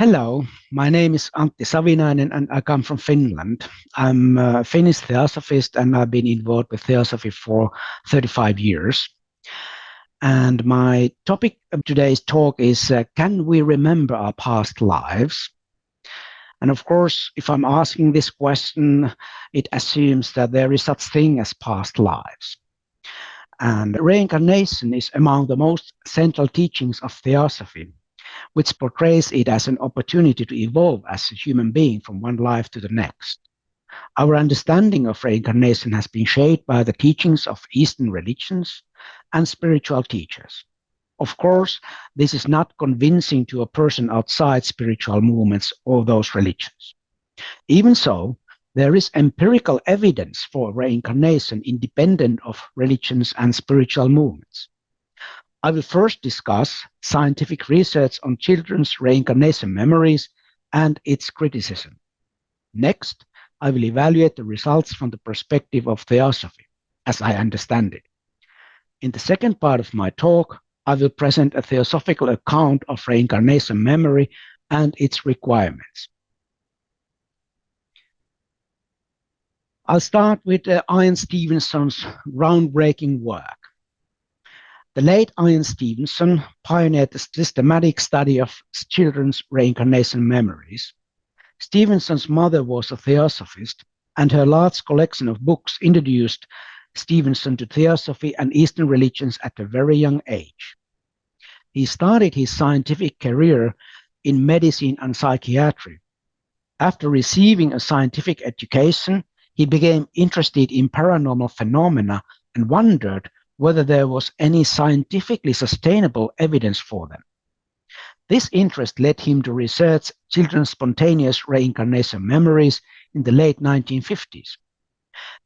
Hello, my name is Antti Savinainen and I come from Finland. I'm a Finnish theosophist and I've been involved with theosophy for 35 years. And my topic of today's talk is can we remember our past lives? And of course, if I'm asking this question, it assumes that there is such thing as past lives. And reincarnation is among the most central teachings of theosophy, which portrays it as an opportunity to evolve as a human being from one life to the next. Our understanding of reincarnation has been shaped by the teachings of Eastern religions and spiritual teachers. Of course, this is not convincing to a person outside spiritual movements or those religions. Even so, there is empirical evidence for reincarnation independent of religions and spiritual movements. I will first discuss scientific research on children's reincarnation memories and its criticism. Next, I will evaluate the results from the perspective of theosophy, as I understand it. In the second part of my talk, I will present a theosophical account of reincarnation memory and its requirements. I'll start with Ian Stevenson's groundbreaking work. The late Ian Stevenson pioneered the systematic study of children's reincarnation memories. Stevenson's mother was a theosophist, and her large collection of books introduced Stevenson to theosophy and Eastern religions at a very young age. He started his scientific career in medicine and psychiatry. After receiving a scientific education, he became interested in paranormal phenomena and wondered whether there was any scientifically sustainable evidence for them. This interest led him to research children's spontaneous reincarnation memories in the late 1950s.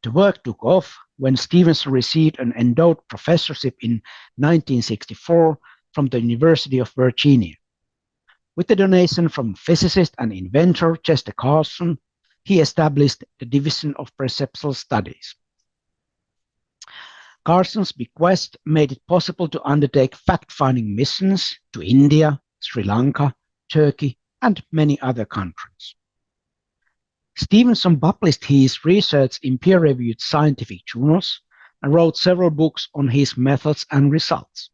The work took off when Stevenson received an endowed professorship in 1964 from the University of Virginia. With the donation from physicist and inventor Chester Carlson, he established the Division of Perceptual Studies. Carson's bequest made it possible to undertake fact-finding missions to India, Sri Lanka, Turkey, and many other countries. Stevenson published his research in peer-reviewed scientific journals and wrote several books on his methods and results.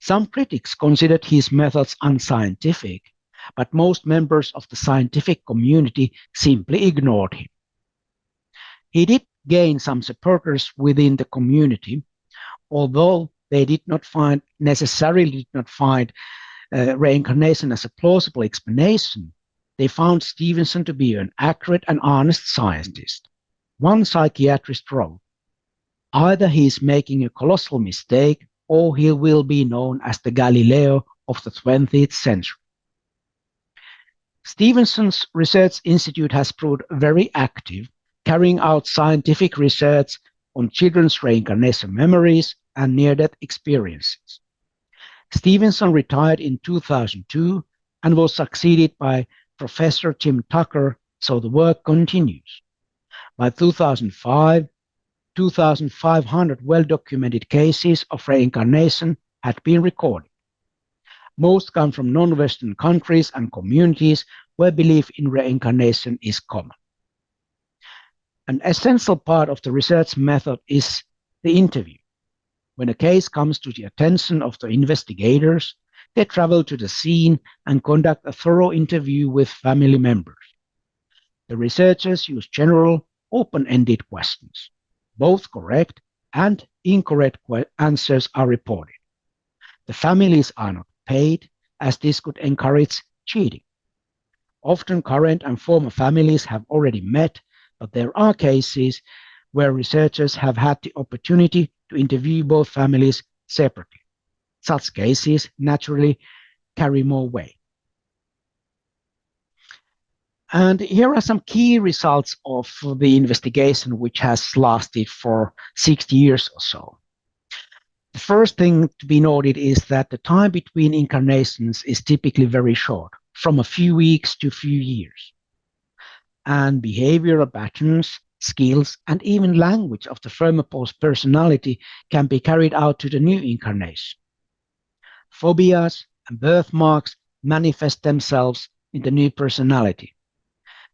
Some critics considered his methods unscientific, but most members of the scientific community simply ignored him. He did gain some supporters within the community, although they necessarily did not find reincarnation as a plausible explanation. They found Stevenson to be an accurate and honest scientist. One psychiatrist wrote, "Either he is making a colossal mistake or he will be known as the Galileo of the 20th century." Stevenson's research institute has proved very active, carrying out scientific research on children's reincarnation memories and near-death experiences. Stevenson retired in 2002 and was succeeded by Professor Jim Tucker, so the work continues. By 2005, 2,500 well-documented cases of reincarnation had been recorded. Most come from non-Western countries and communities where belief in reincarnation is common. An essential part of the research method is the interview. When a case comes to the attention of the investigators, they travel to the scene and conduct a thorough interview with family members. The researchers use general, open-ended questions. Both correct and incorrect answers are reported. The families are not paid, as this could encourage cheating. Often current and former families have already met, but there are cases where researchers have had the opportunity to interview both families separately. Such cases naturally carry more weight. And here are some key results of the investigation, which has lasted for 60 years or so. The first thing to be noted is that the time between incarnations is typically very short, from a few weeks to a few years. And behavioral patterns, skills, and even language of the former personality can be carried out to the new incarnation. Phobias and birthmarks manifest themselves in the new personality.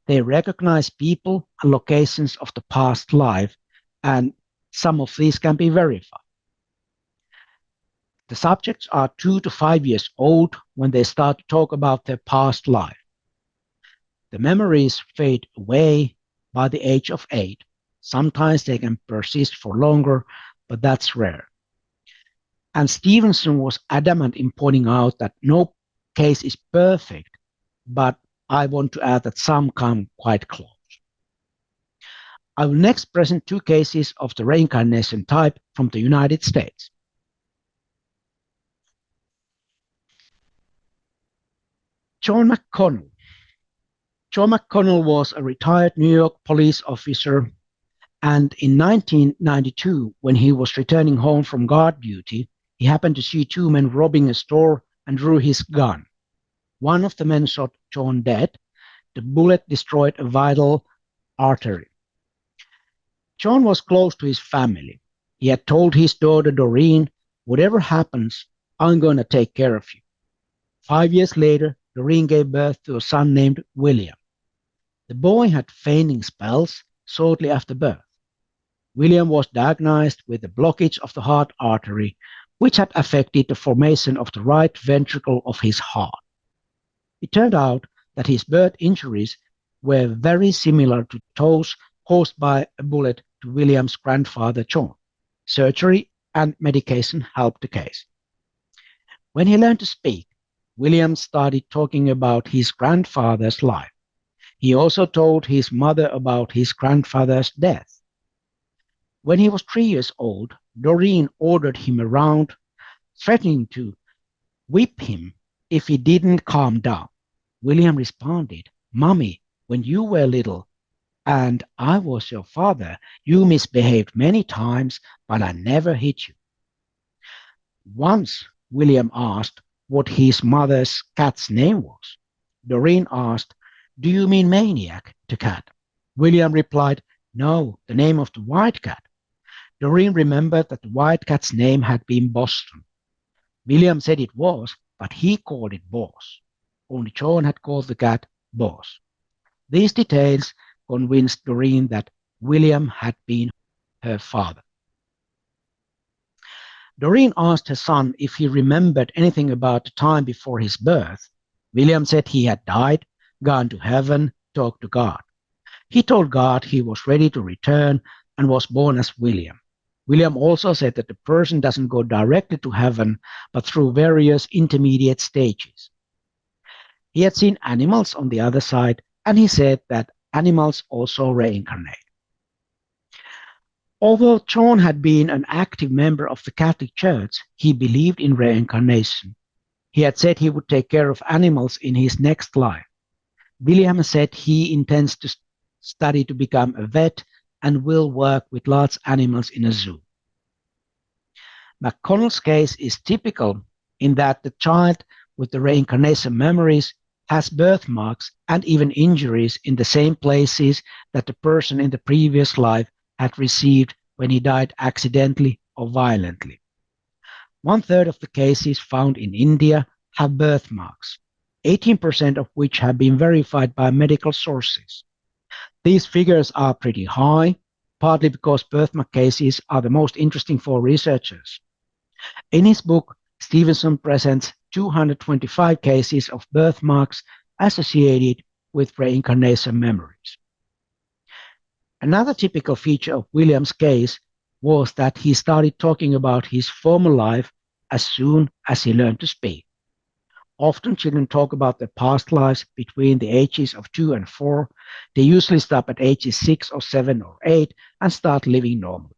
They recognize people and locations of the past life, and some of these can be verified. The subjects are 2 to 5 years old when they start to talk about their past life. The memories fade away by the age of 8. Sometimes they can persist for longer, but that's rare. And Stevenson was adamant in pointing out that no case is perfect, but I want to add that some come quite close. I will next present 2 cases of the reincarnation type from the United States. John McConnell. John McConnell was a retired New York police officer, and in 1992, when he was returning home from guard duty, he happened to see 2 men robbing a store and drew his gun. One of the men shot John dead. The bullet destroyed a vital artery. John was close to his family. He had told his daughter Doreen, "Whatever happens, I'm going to take care of you." 5 years later, Doreen gave birth to a son named William. The boy had fainting spells shortly after birth. William was diagnosed with a blockage of the heart artery, which had affected the formation of the right ventricle of his heart. It turned out that his birth injuries were very similar to those caused by a bullet to William's grandfather John. Surgery and medication helped the case. When he learned to speak, William started talking about his grandfather's life. He also told his mother about his grandfather's death. When he was 3 years old, Doreen ordered him around, threatening to whip him if he didn't calm down. William responded, "Mommy, when you were little and I was your father, you misbehaved many times, but I never hit you." Once, William asked what his mother's cat's name was. Doreen asked, "Do you mean Maniac, the cat?" William replied, "No, the name of the white cat." Doreen remembered that the white cat's name had been Boston. William said it was, but he called it Boss. Only John had called the cat Boss. These details convinced Doreen that William had been her father. Doreen asked her son if he remembered anything about the time before his birth. William said he had died, gone to heaven, talked to God. He told God he was ready to return and was born as William. William also said that the person doesn't go directly to heaven, but through various intermediate stages. He had seen animals on the other side, and he said that animals also reincarnate. Although John had been an active member of the Catholic Church, he believed in reincarnation. He had said he would take care of animals in his next life. William said he intends to study to become a vet and will work with large animals in a zoo. McConnell's case is typical in that the child with the reincarnation memories has birthmarks and even injuries in the same places that the person in the previous life had received when he died accidentally or violently. 1/3 of the cases found in India have birthmarks, 18% of which have been verified by medical sources. These figures are pretty high, partly because birthmark cases are the most interesting for researchers. In his book, Stevenson presents 225 cases of birthmarks associated with reincarnation memories. Another typical feature of William's case was that he started talking about his former life as soon as he learned to speak. Often children talk about their past lives between the ages of 2 and 4. They usually stop at ages 6 or 7 or 8 and start living normally.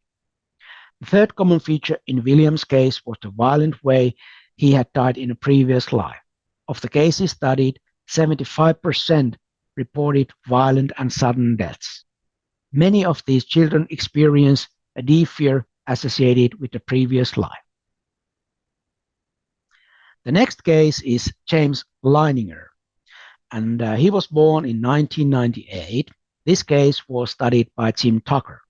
The third common feature in William's case was the violent way he had died in a previous life. Of the cases studied, 75% reported violent and sudden deaths. Many of these children experience a deep fear associated with the previous life. The next case is James Leininger, and he was born in 1998. This case was studied by Jim Tucker.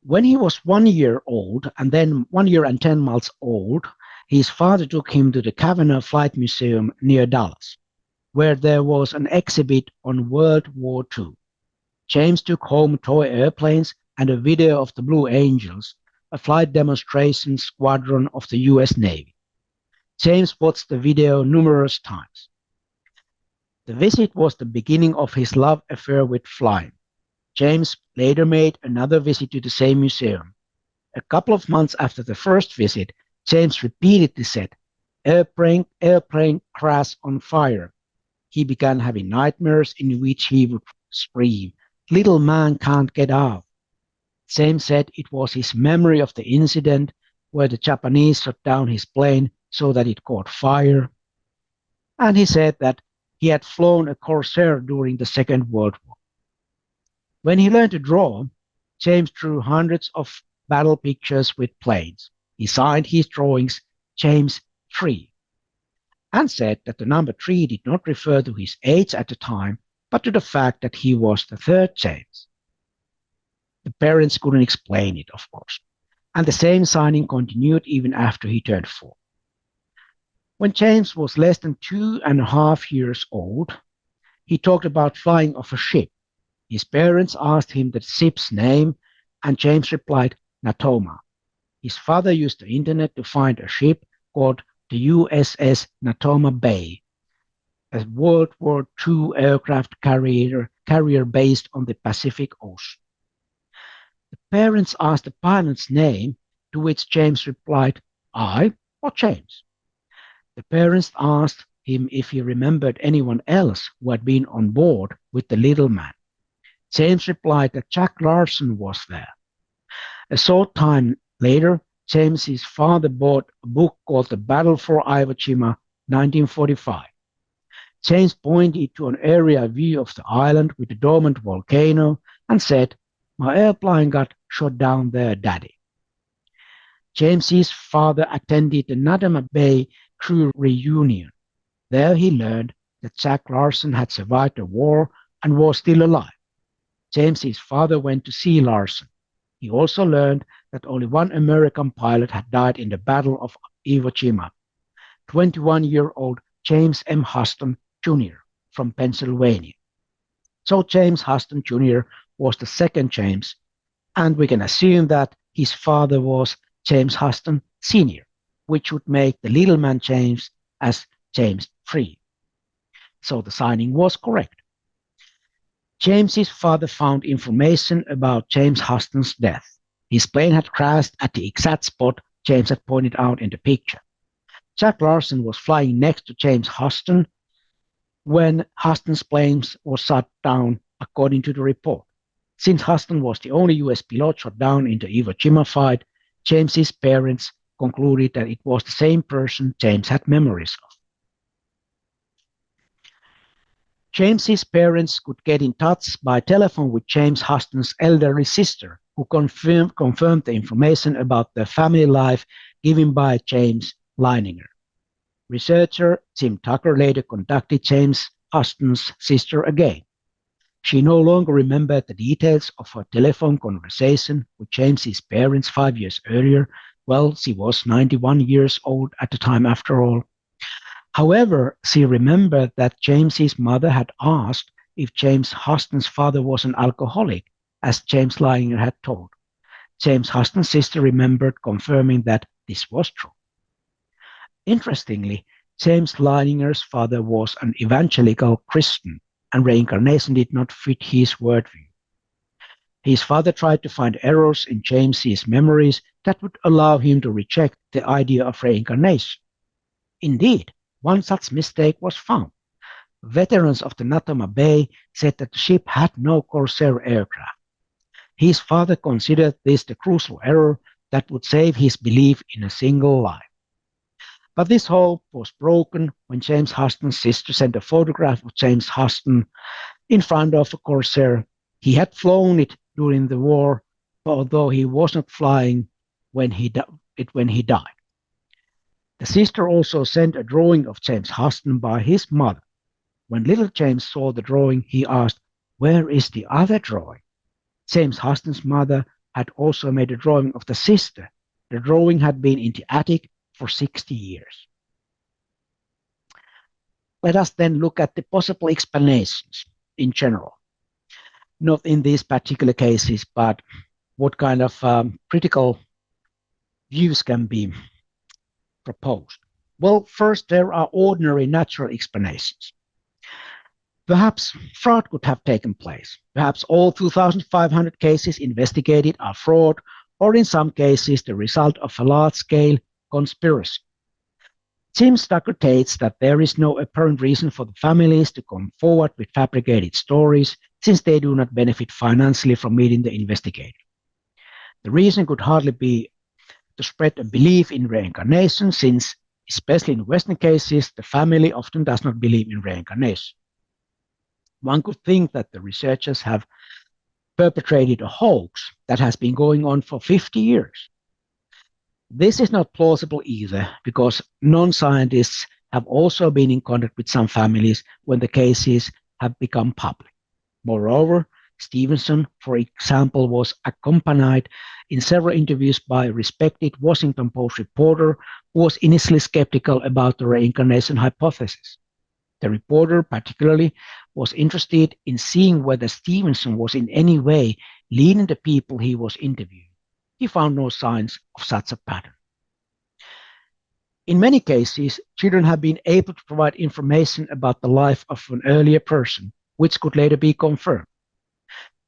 When he was 1 year old and then 1 year and 10 months old, his father took him to the Cavanaugh Flight Museum near Dallas. where there was an exhibit on World War II. James took home toy airplanes and a video of the Blue Angels, a flight demonstration squadron of the US Navy. James watched the video numerous times. The visit was the beginning of his love affair with flying. James later made another visit to the same museum. A couple of months after the first visit, James repeatedly said, airplane crash on fire. He began having nightmares in which he would scream, little man can't get out. James said it was his memory of the incident where the Japanese shot down his plane so that it caught fire. And he said that he had flown a Corsair during the Second World War. When he learned to draw, James drew hundreds of battle pictures with planes. He signed his drawings James 3 and said that the number 3 did not refer to his age at the time, but to the fact that he was the third James. The parents couldn't explain it, of course, and the same signing continued even after he turned 4. When James was less than 2.5 years old, he talked about flying off a ship. His parents asked him the ship's name, and James replied, Natoma. His father used the internet to find a ship called the USS Natoma Bay, a World War II aircraft carrier based on the Pacific Ocean. The parents asked the pilot's name, to which James replied, I or James. The parents asked him if he remembered anyone else who had been on board with the little man. James replied that Jack Larson was there. A short time later, James's father bought a book called The Battle for Iwo Jima, 1945. James pointed to an area view of the island with a dormant volcano and said, my airplane got shot down there, Daddy. James's father attended the Natoma Bay crew reunion. There he learned that Jack Larson had survived the war and was still alive. James's father went to see Larson. He also learned that only one American pilot had died in the Battle of Iwo Jima, 21-year-old James M. Huston Jr. from Pennsylvania. So James Huston Jr. was the second James, and we can assume that his father was James Huston Sr., which would make the little man James as James 3. So the signing was correct. James's father found information about James Huston's death. His plane had crashed at the exact spot James had pointed out in the picture. Jack Larson was flying next to James Huston when Huston's plane was shot down, according to the report. Since Huston was the only US pilot shot down in the Iwo Jima fight, James's parents concluded that it was the same person James had memories of. James's parents could get in touch by telephone with James Huston's elderly sister, who confirmed the information about their family life given by James Leininger. Researcher Jim Tucker later contacted James Huston's sister again. She no longer remembered the details of her telephone conversation with James's parents 5 years earlier. Well, she was 91 years old at the time after all. However, she remembered that James's mother had asked if James Huston's father was an alcoholic, as James Leininger had told. James Huston's sister remembered confirming that this was true. Interestingly, James Leininger's father was an evangelical Christian, and reincarnation did not fit his worldview. His father tried to find errors in James's memories that would allow him to reject the idea of reincarnation. Indeed, one such mistake was found. Veterans of the Natoma Bay said that the ship had no Corsair aircraft. His father considered this the crucial error that would save his belief in a single life. But this hope was broken when James Huston's sister sent a photograph of James Huston in front of a Corsair. He had flown it during the war, although he was not flying when he died. The sister also sent a drawing of James Huston by his mother. When little James saw the drawing, he asked, "Where is the other drawing?" James Huston's mother had also made a drawing of the sister. The drawing had been in the attic for 60 years. Let us then look at the possible explanations in general, not in these particular cases, but what kind of critical views can be proposed. Well, first, there are ordinary natural explanations. Perhaps fraud could have taken place. Perhaps all 2,500 cases investigated are fraud, or in some cases, the result of a large-scale conspiracy. James states that there is no apparent reason for the families to come forward with fabricated stories, since they do not benefit financially from meeting the investigator. The reason could hardly be to spread a belief in reincarnation, since, especially in Western cases, the family often does not believe in reincarnation. One could think that the researchers have perpetrated a hoax that has been going on for 50 years. This is not plausible either, because non-scientists have also been in contact with some families when the cases have become public. Moreover, Stevenson, for example, was accompanied in several interviews by a respected Washington Post reporter who was initially skeptical about the reincarnation hypothesis. The reporter particularly was interested in seeing whether Stevenson was in any way leading the people he was interviewing. He found no signs of such a pattern. In many cases, children have been able to provide information about the life of an earlier person, which could later be confirmed.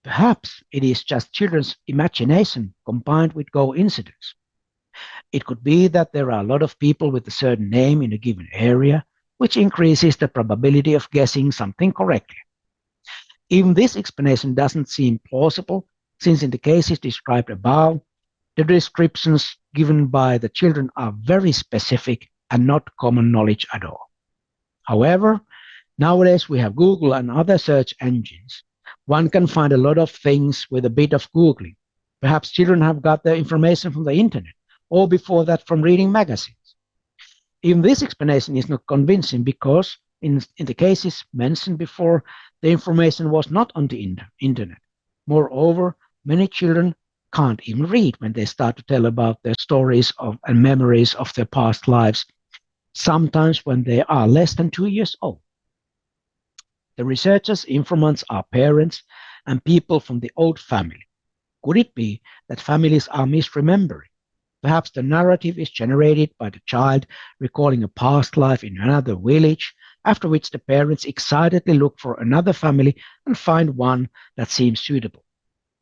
Perhaps it is just children's imagination combined with coincidence. It could be that there are a lot of people with a certain name in a given area, which increases the probability of guessing something correctly. Even this explanation doesn't seem plausible, since in the cases described above, the descriptions given by the children are very specific and not common knowledge at all. However, nowadays we have Google and other search engines. One can find a lot of things with a bit of Googling. Perhaps children have got their information from the internet, or before that from reading magazines. Even this explanation is not convincing because, in the cases mentioned before, the information was not on the internet. Moreover, many children can't even read when they start to tell about their stories and memories of their past lives, sometimes when they are less than 2 years old. The researchers' informants are parents and people from the old family. Could it be that families are misremembering? Perhaps the narrative is generated by the child recalling a past life in another village, after which the parents excitedly look for another family and find one that seems suitable.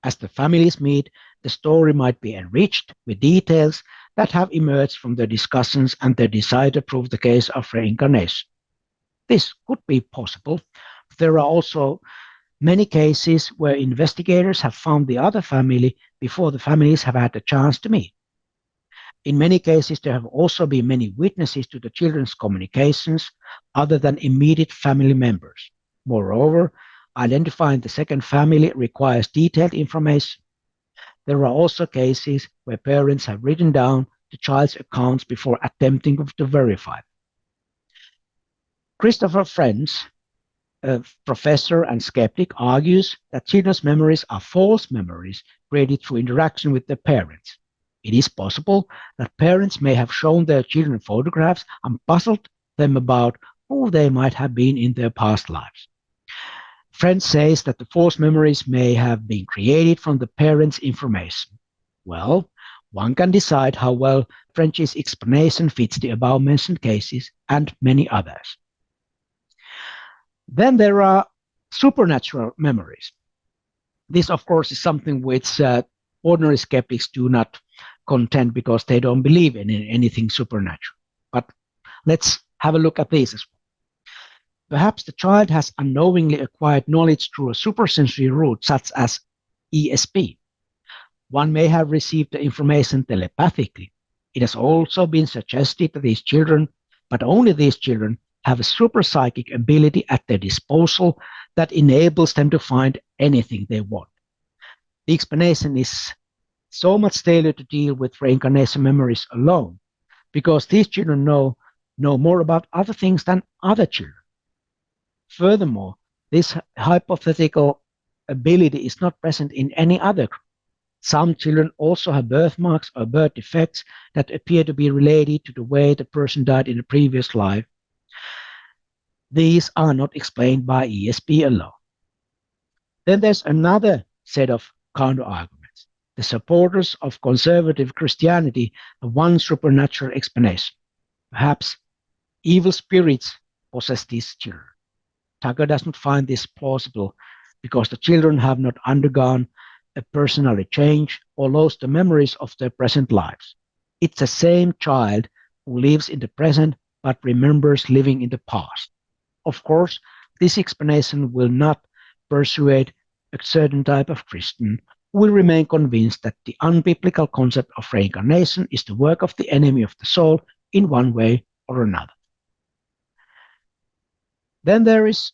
As the families meet, the story might be enriched with details that have emerged from their discussions and their desire to prove the case of reincarnation. This could be possible. There are also many cases where investigators have found the other family before the families have had the chance to meet. In many cases, there have also been many witnesses to the children's communications other than immediate family members. Moreover, identifying the second family requires detailed information. There are also cases where parents have written down the child's accounts before attempting to verify them. Christopher French, a professor and skeptic, argues that children's memories are false memories created through interaction with their parents. It is possible that parents may have shown their children photographs and puzzled them about who they might have been in their past lives. French says that the false memories may have been created from the parents' information. Well, one can decide how well French's explanation fits the above-mentioned cases and many others. Then there are supernatural memories. This, of course, is something which ordinary skeptics do not contend because they don't believe in anything supernatural. But let's have a look at this as well. Perhaps the child has unknowingly acquired knowledge through a supersensory route, such as ESP. One may have received the information telepathically. It has also been suggested that these children, but only these children, have a superpsychic ability at their disposal that enables them to find anything they want. The explanation is so much tailored to deal with reincarnation memories alone, because these children know more about other things than other children. Furthermore, this hypothetical ability is not present in any other group. Some children also have birthmarks or birth defects that appear to be related to the way the person died in a previous life. These are not explained by ESP alone. Then there's another set of counter-arguments. The supporters of conservative Christianity have one supernatural explanation. Perhaps evil spirits possess these children. Tucker does not find this plausible because the children have not undergone a personality change or lost the memories of their present lives. It's the same child who lives in the present but remembers living in the past. Of course, this explanation will not persuade a certain type of Christian who will remain convinced that the unbiblical concept of reincarnation is the work of the enemy of the soul in one way or another. Then there is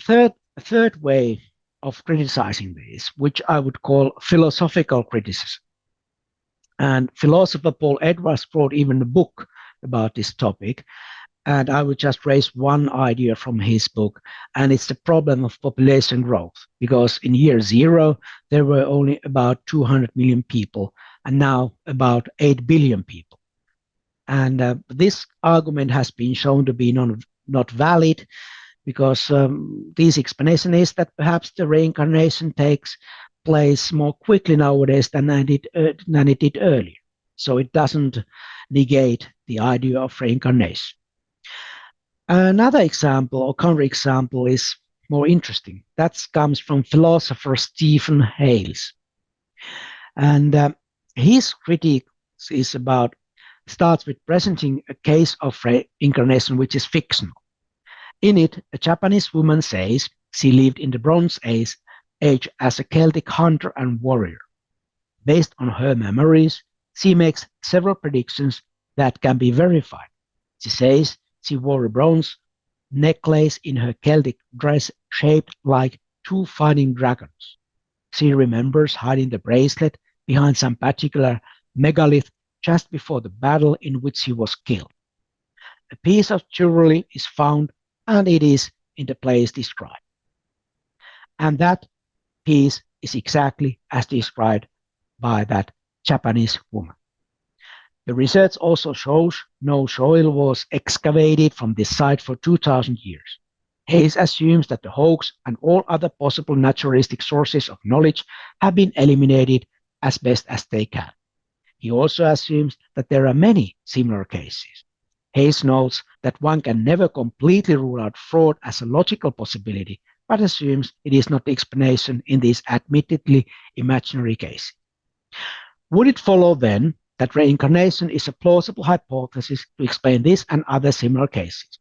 a third way of criticizing this, which I would call philosophical criticism. And philosopher Paul Edwards wrote even a book about this topic. And I would just raise one idea from his book, and it's the problem of population growth. Because in year zero, there were only about 200 million people, and now about 8 billion people. And this argument has been shown to be not valid because this explanation is that perhaps the reincarnation takes place more quickly nowadays than it did earlier. So it doesn't negate the idea of reincarnation. Another example or counterexample is more interesting. That comes from philosopher Stephen Hales. And his critique starts with presenting a case of reincarnation which is fictional. In it, a Japanese woman says she lived in the Bronze Age as a Celtic hunter and warrior. Based on her memories, she makes several predictions that can be verified. She says she wore a bronze necklace in her Celtic dress shaped like two fighting dragons. She remembers hiding the bracelet behind some particular megalith just before the battle in which she was killed. A piece of jewelry is found, and it is in the place described. And that piece is exactly as described by that Japanese woman. The research also shows no soil was excavated from this site for 2,000 years. Hayes assumes that the hoax and all other possible naturalistic sources of knowledge have been eliminated as best as they can. He also assumes that there are many similar cases. Hayes notes that one can never completely rule out fraud as a logical possibility, but assumes it is not the explanation in these admittedly imaginary cases. Would it follow then that reincarnation is a plausible hypothesis to explain this and other similar cases?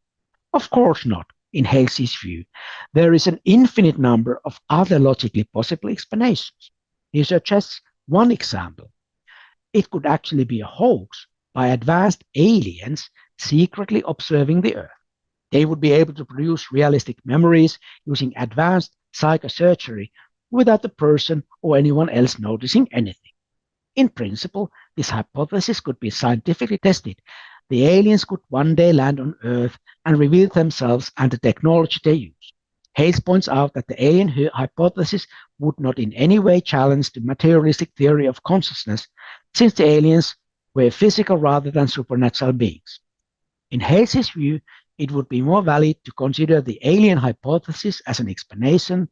Of course not, in Hales's view. There is an infinite number of other logically possible explanations. He suggests one example. It could actually be a hoax by advanced aliens secretly observing the Earth. They would be able to produce realistic memories using advanced psychosurgery without the person or anyone else noticing anything. In principle, this hypothesis could be scientifically tested. The aliens could one day land on Earth and reveal themselves and the technology they use. Hayes points out that the alien hypothesis would not in any way challenge the materialistic theory of consciousness, since the aliens were physical rather than supernatural beings. In Hayes' view, it would be more valid to consider the alien hypothesis as an explanation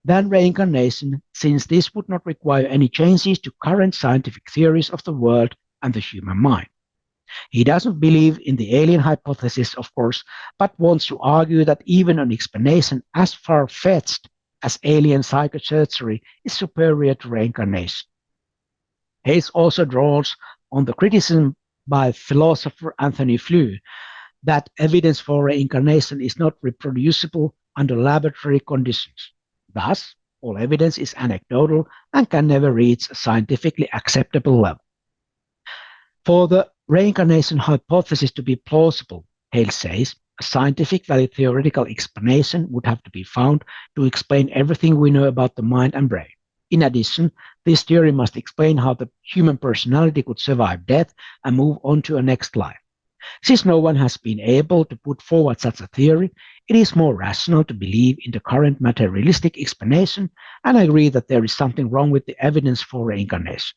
than reincarnation, since this would not require any changes to current scientific theories of the world and the human mind. He doesn't believe in the alien hypothesis, of course, but wants to argue that even an explanation as far-fetched as alien psychosurgery is superior to reincarnation. Hayes also draws on the criticism by philosopher Anthony Flew that evidence for reincarnation is not reproducible under laboratory conditions. Thus, all evidence is anecdotal and can never reach a scientifically acceptable level. For the reincarnation hypothesis to be plausible, Hale says, a scientific valid theoretical explanation would have to be found to explain everything we know about the mind and brain. In addition, this theory must explain how the human personality could survive death and move on to a next life. Since no one has been able to put forward such a theory, it is more rational to believe in the current materialistic explanation, and I agree that there is something wrong with the evidence for reincarnation.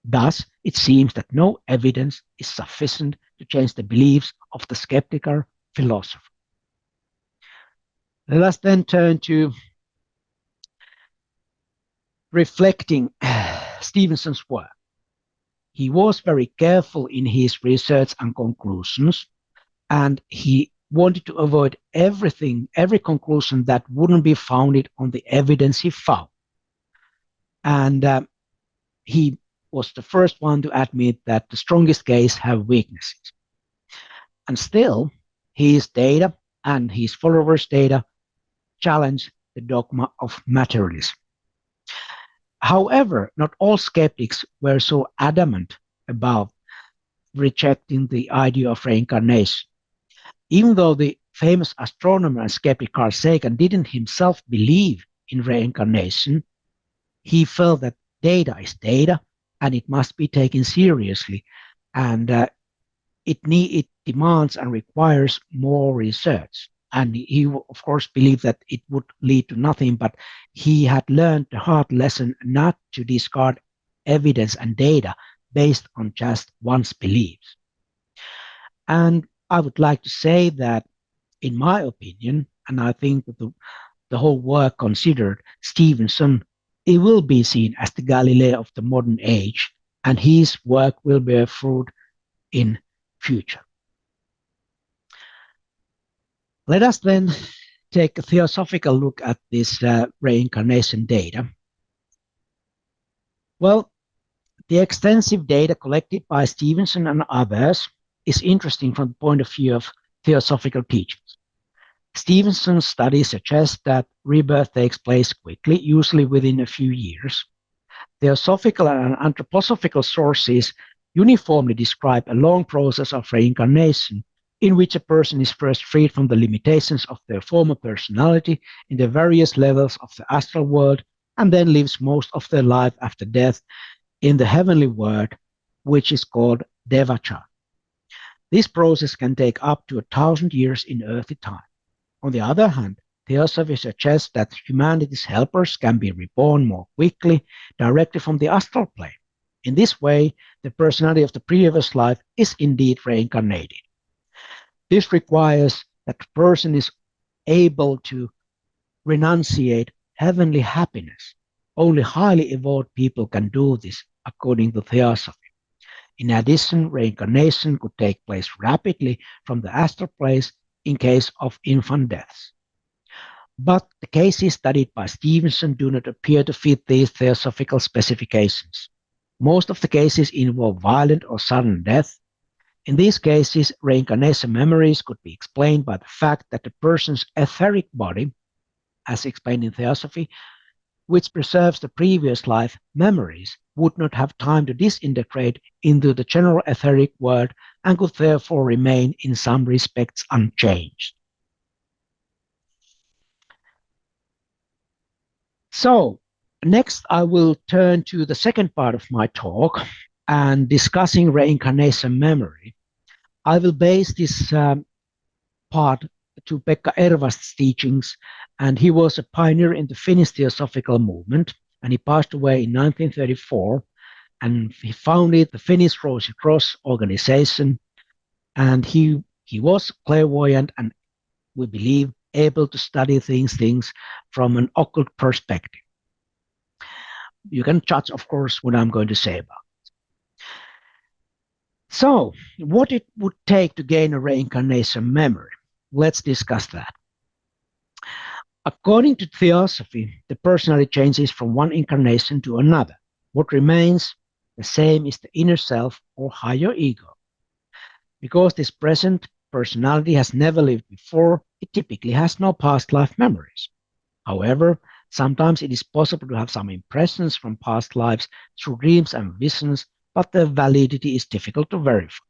Thus, it seems that no evidence is sufficient to change the beliefs of the skeptical philosopher. Let us then turn to reflecting Stevenson's work. He was very careful in his research and conclusions, and he wanted to avoid every conclusion that wouldn't be founded on the evidence he found. And he was the first one to admit that the strongest case have weaknesses. And still, his data and his followers' data challenge the dogma of materialism. However, not all skeptics were so adamant about rejecting the idea of reincarnation. Even though the famous astronomer and skeptic Carl Sagan didn't himself believe in reincarnation, he felt that data is data and it must be taken seriously, and it demands and requires more research. And he, of course, believed that it would lead to nothing, but he had learned the hard lesson not to discard evidence and data based on just one's beliefs. And I would like to say that, in my opinion, and I think that the whole work considered, Stevenson, it will be seen as the Galileo of the modern age, and his work will bear fruit in future. Let us then take a theosophical look at this reincarnation data. Well, the extensive data collected by Stevenson and others is interesting from the point of view of theosophical teachings. Stevenson's studies suggest that rebirth takes place quickly, usually within a few years. Theosophical and anthroposophical sources uniformly describe a long process of reincarnation in which a person is first freed from the limitations of their former personality in the various levels of the astral world and then lives most of their life after death in the heavenly world, which is called Devacha. This process can take up to 1,000 years in earthly time. On the other hand, Theosophy suggests that humanity's helpers can be reborn more quickly, directly from the astral plane. In this way, the personality of the previous life is indeed reincarnated. This requires that the person is able to renunciate heavenly happiness. Only highly evolved people can do this, according to Theosophy. In addition, reincarnation could take place rapidly from the astral place in case of infant deaths. But the cases studied by Stevenson do not appear to fit these theosophical specifications. Most of the cases involve violent or sudden death. In these cases, reincarnation memories could be explained by the fact that the person's etheric body, as explained in Theosophy, which preserves the previous life memories, would not have time to disintegrate into the general etheric world and could therefore remain in some respects unchanged. So, next I will turn to the second part of my talk and discussing reincarnation memory. I will base this part to Pekka Ervast's teachings, and he was a pioneer in the Finnish Theosophical movement, and he passed away in 1934, and he founded the Finnish Rosy Cross organization, and he was clairvoyant and, we believe, able to study things from an occult perspective. You can judge, of course, what I'm going to say about it. So, what it would take to gain a reincarnation memory? Let's discuss that. According to Theosophy, the personality changes from one incarnation to another. What remains the same is the inner self or higher ego. Because this present personality has never lived before, it typically has no past life memories. However, sometimes it is possible to have some impressions from past lives through dreams and visions, but their validity is difficult to verify.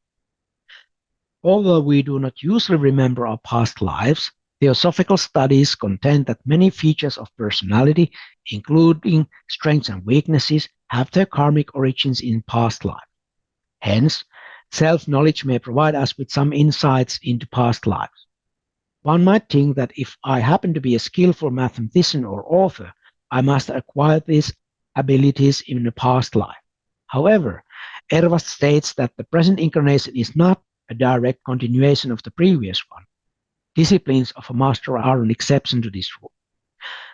Although we do not usually remember our past lives, Theosophical studies contend that many features of personality, including strengths and weaknesses, have their karmic origins in past life. Hence, self-knowledge may provide us with some insights into past lives. One might think that if I happen to be a skillful mathematician or author, I must acquire these abilities in a past life. However, Ervast states that the present incarnation is not a direct continuation of the previous one. Disciplines of a master are an exception to this rule.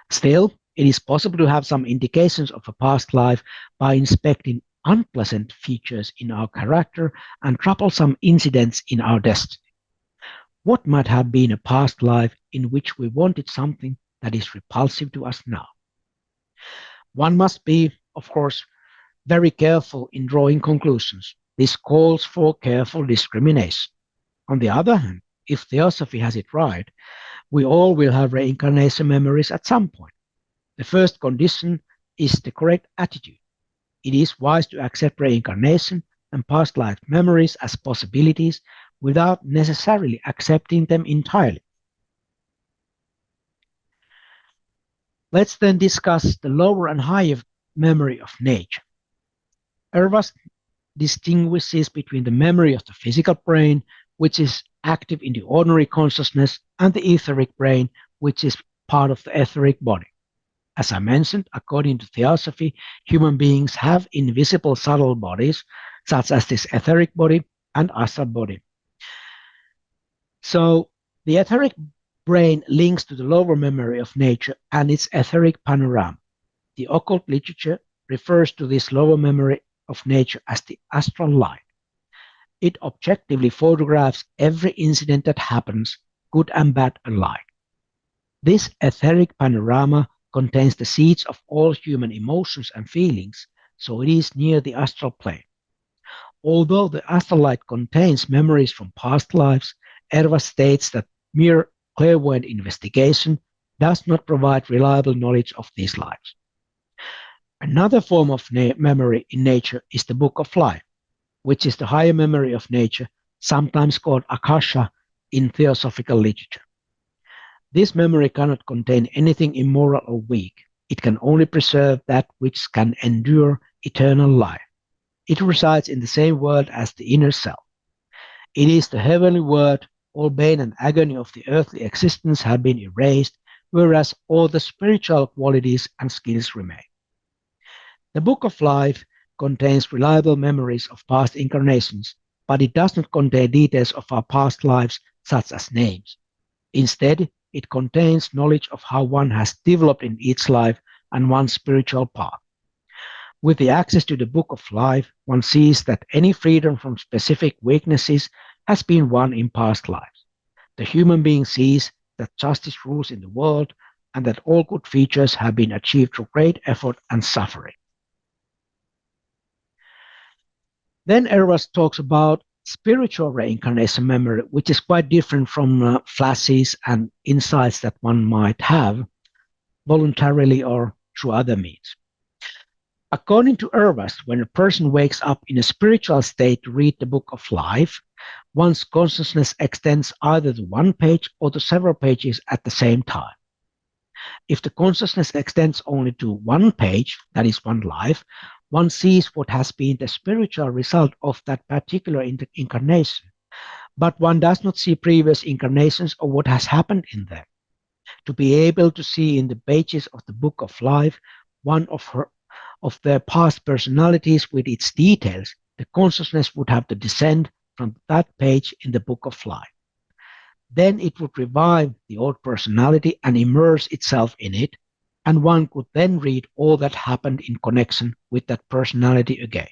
Still, it is possible to have some indications of a past life by inspecting unpleasant features in our character and troublesome incidents in our destiny. What might have been a past life in which we wanted something that is repulsive to us now? One must be, of course, very careful in drawing conclusions. This calls for careful discrimination. On the other hand, if Theosophy has it right, we all will have reincarnation memories at some point. The first condition is the correct attitude. It is wise to accept reincarnation and past life memories as possibilities without necessarily accepting them entirely. Let's then discuss the lower and higher memory of nature. Ervas distinguishes between the memory of the physical brain, which is active in the ordinary consciousness, and the etheric brain, which is part of the etheric body. As I mentioned, according to Theosophy, human beings have invisible subtle bodies, such as this etheric body and astral body. So the etheric brain links to the lower memory of nature and its etheric panorama. The occult literature refers to this lower memory of nature as the astral light. It objectively photographs every incident that happens, good and bad alike. This etheric panorama contains the seeds of all human emotions and feelings, so it is near the astral plane. Although the astral light contains memories from past lives, Erva states that mere clairvoyant investigation does not provide reliable knowledge of these lives. Another form of memory in nature is the Book of Life, which is the higher memory of nature, sometimes called akasha in theosophical literature. This memory cannot contain anything immoral or weak. It can only preserve that which can endure eternal life. It resides in the same world as the inner self. It is the heavenly world. All pain and agony of the earthly existence have been erased, whereas all the spiritual qualities and skills remain. The Book of Life contains reliable memories of past incarnations, but it does not contain details of our past lives, such as names. Instead, it contains knowledge of how one has developed in each life and one's spiritual path. With the access to the Book of Life, one sees that any freedom from specific weaknesses has been won in past lives. The human being sees that justice rules in the world and that all good features have been achieved through great effort and suffering. Then Ervas talks about spiritual reincarnation memory, which is quite different from flashes and insights that one might have voluntarily or through other means. According to Ervas, when a person wakes up in a spiritual state to read the Book of Life, one's consciousness extends either to one page or to several pages at the same time. If the consciousness extends only to one page, that is one life, one sees what has been the spiritual result of that particular incarnation, but one does not see previous incarnations or what has happened in them. To be able to see in the pages of the Book of Life one of their past personalities with its details, the consciousness would have to descend from that page in the Book of Life. Then it would revive the old personality and immerse itself in it, and one could then read all that happened in connection with that personality again.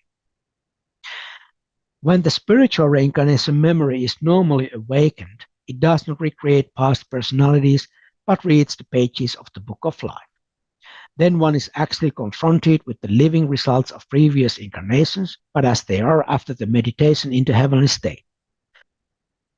When the spiritual reincarnation memory is normally awakened, it does not recreate past personalities, but reads the pages of the Book of Life. Then one is actually confronted with the living results of previous incarnations, but as they are after the meditation into heavenly state.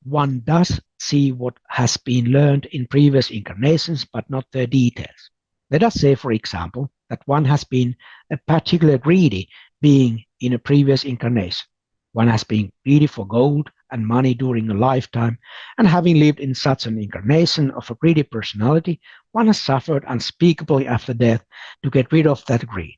One does see what has been learned in previous incarnations, but not their details. Let us say, for example, that one has been a particularly greedy being in a previous incarnation. One has been greedy for gold and money during a lifetime, and having lived in such an incarnation of a greedy personality, one has suffered unspeakably after death to get rid of that greed.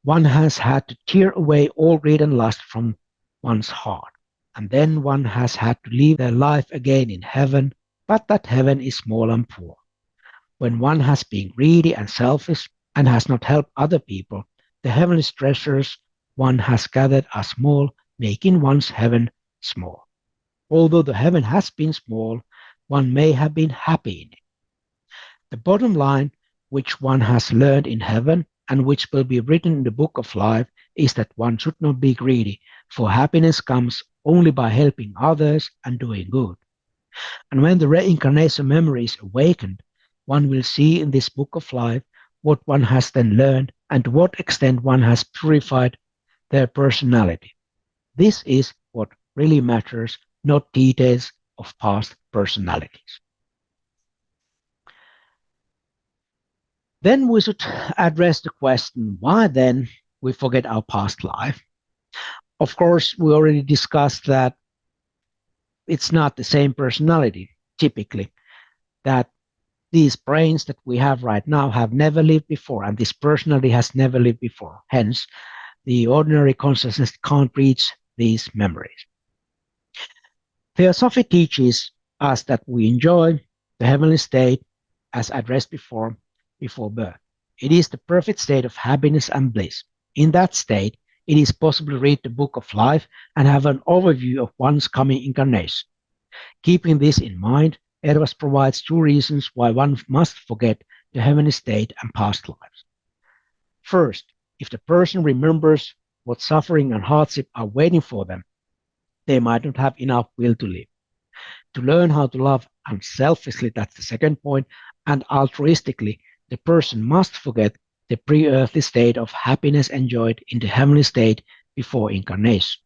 One has had to tear away all greed and lust from one's heart, and then one has had to live their life again in heaven, but that heaven is small and poor. When one has been greedy and selfish and has not helped other people, the heavenly treasures one has gathered are small, making one's heaven small. Although the heaven has been small, one may have been happy in it. The bottom line, which one has learned in heaven and which will be written in the book of life, is that one should not be greedy, for happiness comes only by helping others and doing good. And when the reincarnation memory is awakened, one will see in this book of life what one has then learned and to what extent one has purified their personality. This is what really matters, not details of past personalities. Then we should address the question, why then we forget our past life? Of course, we already discussed that it's not the same personality, typically, that these brains that we have right now have never lived before, and this personality has never lived before. Hence, the ordinary consciousness can't reach these memories. Theosophy teaches us that we enjoy the heavenly state, as addressed before birth. It is the perfect state of happiness and bliss. In that state, it is possible to read the book of life and have an overview of one's coming incarnation. Keeping this in mind, Edwards provides two reasons why one must forget the heavenly state and past lives. First, if the person remembers what suffering and hardship are waiting for them, they might not have enough will to live. To learn how to love unselfishly, that's the second point, and altruistically, the person must forget the pre-earthly state of happiness enjoyed in the heavenly state before incarnation.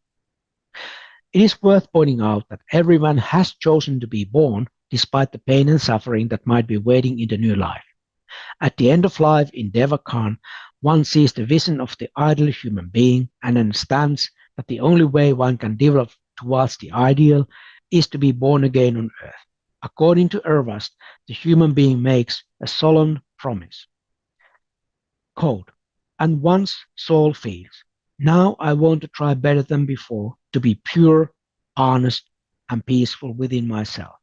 It is worth pointing out that everyone has chosen to be born despite the pain and suffering that might be waiting in the new life. At the end of life in Devachan, one sees the vision of the ideal human being and understands that the only way one can develop towards the ideal is to be born again on earth. According to Ervast, the human being makes a solemn promise. Quote, and one's soul feels, now I want to try better than before, to be pure, honest, and peaceful within myself.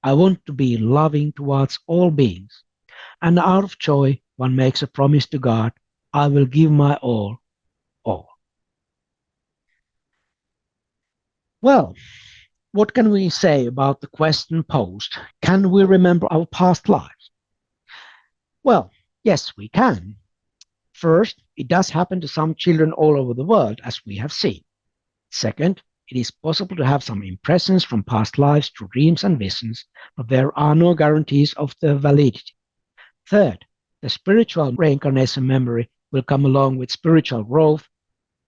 I want to be loving towards all beings. And out of joy, one makes a promise to God, I will give my all. Well, what can we say about the question posed? Can we remember our past lives? Well, yes, we can. First, it does happen to some children all over the world, as we have seen. Second, it is possible to have some impressions from past lives through dreams and visions, but there are no guarantees of their validity. Third, the spiritual reincarnation memory will come along with spiritual growth,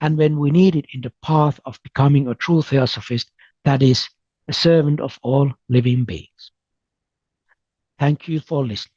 and when we need it in the path of becoming a true theosophist, that is, a servant of all living beings. Thank you for listening.